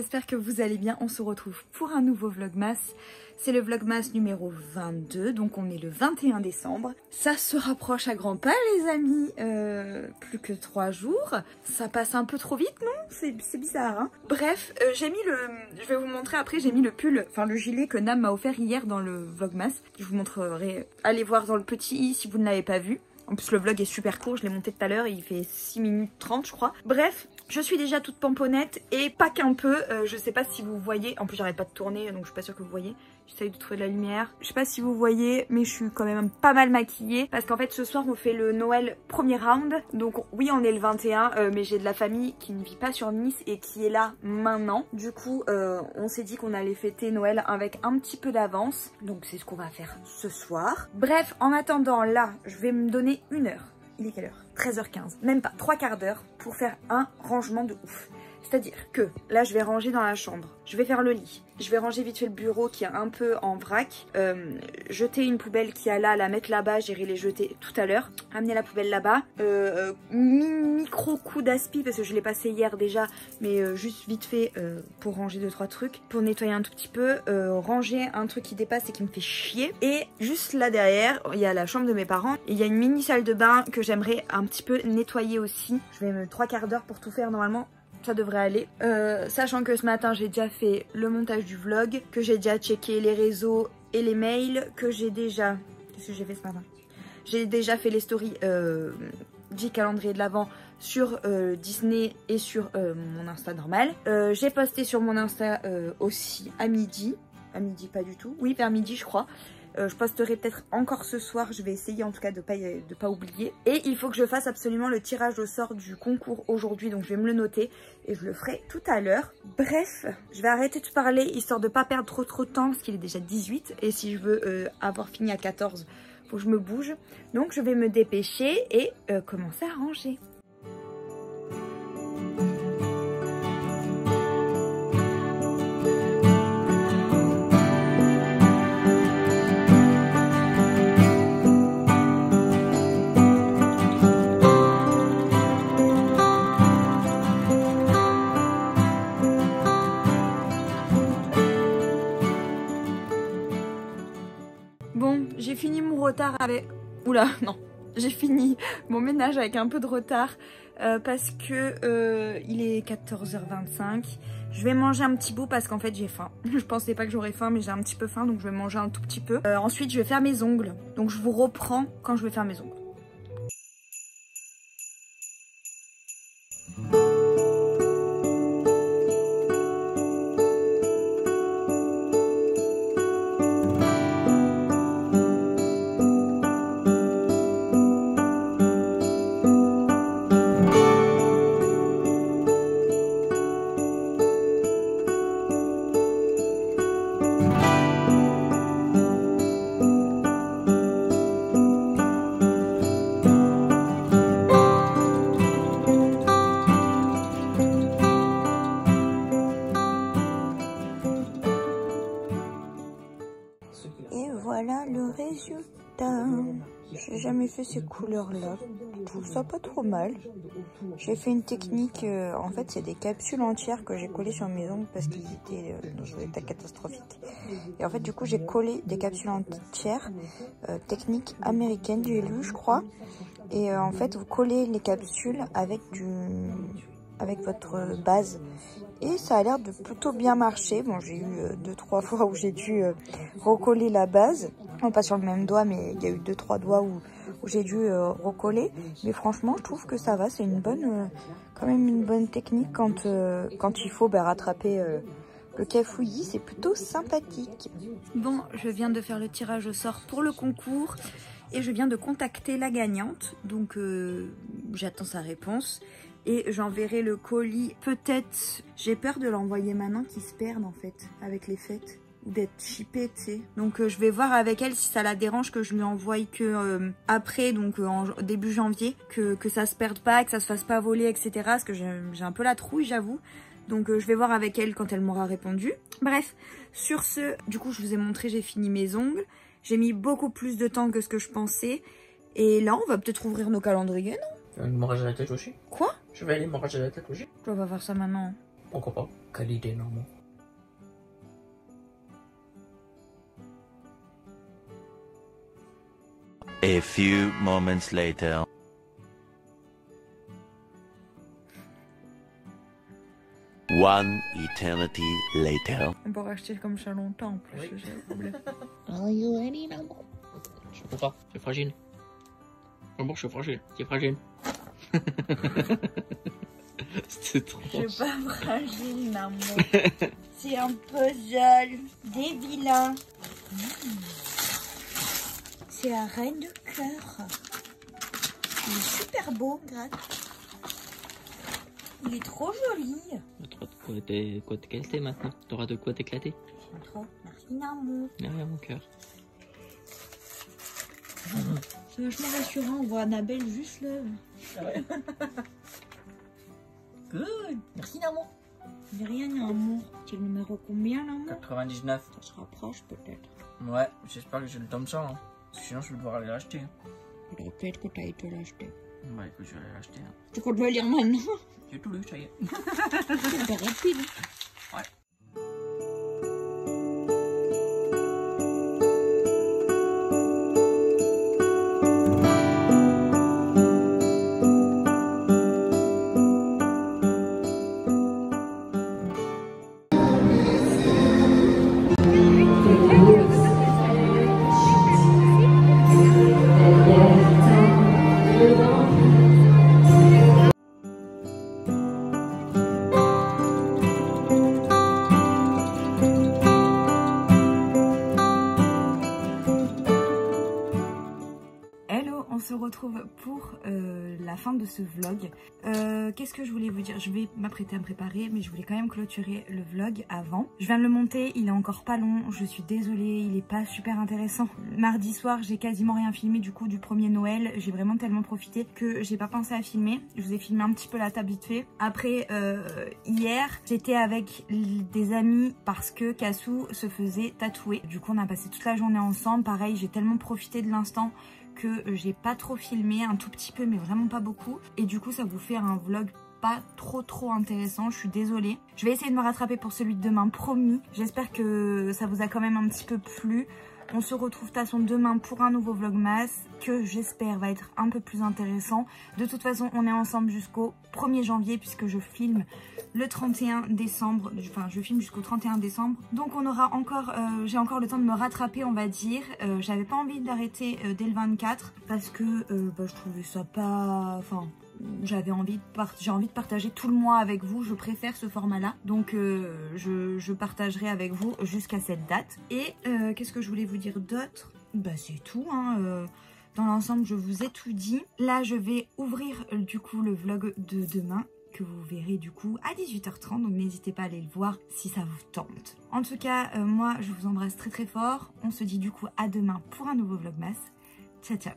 j'espère que vous allez bien. On se retrouve pour un nouveau vlogmas. C'est le vlogmas numéro 22, donc on est le 21 décembre. Ça se rapproche à grands pas les amis, plus que 3 jours. Ça passe un peu trop vite, non? C'est bizarre, hein. Bref, j'ai mis le... Je vais vous montrer après, j'ai mis le pull, enfin le gilet que Nam m'a offert hier dans le vlogmas. Je vous montrerai, allez voir dans le petit i si vous ne l'avez pas vu. En plus le vlog est super court, je l'ai monté tout à l'heure, il fait 6 minutes 30 je crois. Bref, je suis déjà toute pomponnette et pas qu'un peu, je sais pas si vous voyez, en plus j'arrête pas de tourner donc je suis pas sûre que vous voyez. J'essaye de trouver de la lumière, je sais pas si vous voyez mais je suis quand même pas mal maquillée. Parce qu'en fait ce soir on fait le Noël premier round. Donc oui on est le 21 mais j'ai de la famille qui ne vit pas sur Nice et qui est là maintenant. Du coup on s'est dit qu'on allait fêter Noël avec un petit peu d'avance. Donc c'est ce qu'on va faire ce soir. Bref, en attendant là je vais me donner 1 heure. Il est quelle heure? 13h15, même pas, 3/4 d'heure pour faire un rangement de ouf. C'est-à-dire que là je vais ranger dans la chambre, je vais faire le lit, je vais ranger vite fait le bureau qui est un peu en vrac, jeter une poubelle qui a là, la mettre là-bas, j'irai les jeter tout à l'heure, amener la poubelle là-bas, micro coup d'aspi parce que je l'ai passé hier déjà, mais juste vite fait pour ranger 2-3 trucs, pour nettoyer un tout petit peu, ranger un truc qui dépasse et qui me fait chier. Et juste là derrière, il y a la chambre de mes parents, et il y a une mini salle de bain que j'aimerais un petit peu nettoyer aussi. Je vais me 3/4 d'heure pour tout faire normalement. Ça devrait aller, sachant que ce matin j'ai déjà fait le montage du vlog, que j'ai déjà checké les réseaux et les mails, que j'ai déjà... Qu'est-ce que j'ai fait ce matin? J'ai déjà fait les stories du calendrier de l'Avent sur Disney et sur mon Insta normal. J'ai posté sur mon Insta aussi à midi pas du tout, oui vers midi je crois. Je posterai peut-être encore ce soir, je vais essayer en tout cas de pas oublier. Et il faut que je fasse absolument le tirage au sort du concours aujourd'hui, donc je vais me le noter et je le ferai tout à l'heure. Bref, je vais arrêter de parler histoire de pas perdre trop de temps parce qu'il est déjà 18 et si je veux avoir fini à 14, faut que je me bouge. Donc je vais me dépêcher et commencer à ranger. Bon, j'ai fini mon retard avec... Oula, non. J'ai fini mon ménage avec un peu de retard parce que il est 14h25. Je vais manger un petit bout parce qu'en fait j'ai faim. Je pensais pas que j'aurais faim mais j'ai un petit peu faim donc je vais manger un tout petit peu. Ensuite je vais faire mes ongles. Donc je vous reprends quand je vais faire mes ongles. Et voilà le résultat. J'ai jamais fait ces couleurs là. Je trouve ça pas trop mal. J'ai fait une technique, en fait c'est des capsules entières que j'ai collées sur mes ongles parce qu'ils étaient dans un état catastrophique. Et en fait du coup j'ai collé des capsules entières, technique américaine j'ai lu je crois. Et en fait vous collez les capsules avec votre base. Et ça a l'air de plutôt bien marcher. Bon, j'ai eu 2-3 fois où j'ai dû recoller la base. Non, pas sur le même doigt, mais il y a eu 2-3 doigts où j'ai dû recoller. Mais franchement, je trouve que ça va. C'est une bonne, quand même une bonne technique quand il faut rattraper le cafouillis. C'est plutôt sympathique. Bon, je viens de faire le tirage au sort pour le concours. Et je viens de contacter la gagnante. Donc, j'attends sa réponse. Et j'enverrai le colis, peut-être, j'ai peur de l'envoyer maintenant qu'il se perde en fait, avec les fêtes, ou d'être chippé, tu sais. Donc je vais voir avec elle si ça la dérange que je lui envoie que après, donc en début janvier, que ça se perde pas, que ça se fasse pas voler, etc. Parce que j'ai un peu la trouille, j'avoue. Donc je vais voir avec elle quand elle m'aura répondu. Bref, sur ce, du coup je vous ai montré, j'ai fini mes ongles. J'ai mis beaucoup plus de temps que ce que je pensais. Et là, on va peut-être ouvrir nos calendriers, non? Tu vas aller me ranger la tête aussi? Quoi? Je vais aller me ranger la tête aussi. Je dois pas faire ça maintenant. Pourquoi pas? Quelle idée, Normand. A few moments later. One eternity later. On peut racheter comme ça longtemps en plus, Oui. j'ai le problème. Are you ready, Normand? Je suis content, c'est fragile. Normand, je suis fragile, c'est fragile. C'était trop. Je suis pas fragile, maman. C'est un puzzle des vilains. C'est la reine de cœur. Il est super beau, regarde. Il est trop joli. T'auras de quoi t'éclater maintenant. T'auras de quoi t'éclater. J'aime trop. Merci, Namo. Derrière mon cœur. C'est vachement rassurant. On voit Annabelle juste là. Ah ouais. Good. Merci, Namo. Mais rien, Namo. C'est le numéro combien, Namo? 99. Ça se rapproche peut-être. Ouais, j'espère que j'ai le tome 100. Hein. Parce que sinon, je vais devoir aller l'acheter. Faudrait peut-être que t'ailles te l'acheter. Ouais, écoute, je vais aller l'acheter. Hein. Tu comptes le lire maintenant? J'ai tout lu, ça y est. C'est pas rapide. Ouais. On se retrouve pour la fin de ce vlog. Qu'est-ce que je voulais vous dire? Je vais m'apprêter à me préparer, mais je voulais quand même clôturer le vlog avant. Je viens de le monter, il est encore pas long, je suis désolée, il est pas super intéressant. Mardi soir, j'ai quasiment rien filmé du coup du premier Noël. J'ai vraiment tellement profité que j'ai pas pensé à filmer. Je vous ai filmé un petit peu la table vite fait. Après, hier, j'étais avec des amis parce que Cassou se faisait tatouer. Du coup, on a passé toute la journée ensemble. Pareil, j'ai tellement profité de l'instant que j'ai pas trop filmé, un tout petit peu mais vraiment pas beaucoup, et du coup ça vous fait un vlog pas trop intéressant, je suis désolée. Je vais essayer de me rattraper pour celui de demain, promis. J'espère que ça vous a quand même un petit peu plu. On se retrouve de toute façon demain pour un nouveau vlogmas que j'espère va être un peu plus intéressant. De toute façon, on est ensemble jusqu'au 1er janvier puisque je filme le 31 décembre. Enfin, je filme jusqu'au 31 décembre. Donc on aura encore, j'ai encore le temps de me rattraper, on va dire. J'avais pas envie d'arrêter dès le 24 parce que je trouvais ça pas... Enfin... J'ai envie de partager tout le mois avec vous, je préfère ce format là, donc je partagerai avec vous jusqu'à cette date. Et qu'est-ce que je voulais vous dire d'autre? Bah c'est tout hein. Dans l'ensemble je vous ai tout dit. Là je vais ouvrir du coup le vlog de demain que vous verrez du coup à 18h30, donc n'hésitez pas à aller le voir si ça vous tente. En tout cas moi je vous embrasse très fort, on se dit du coup à demain pour un nouveau vlogmas. Ciao ciao.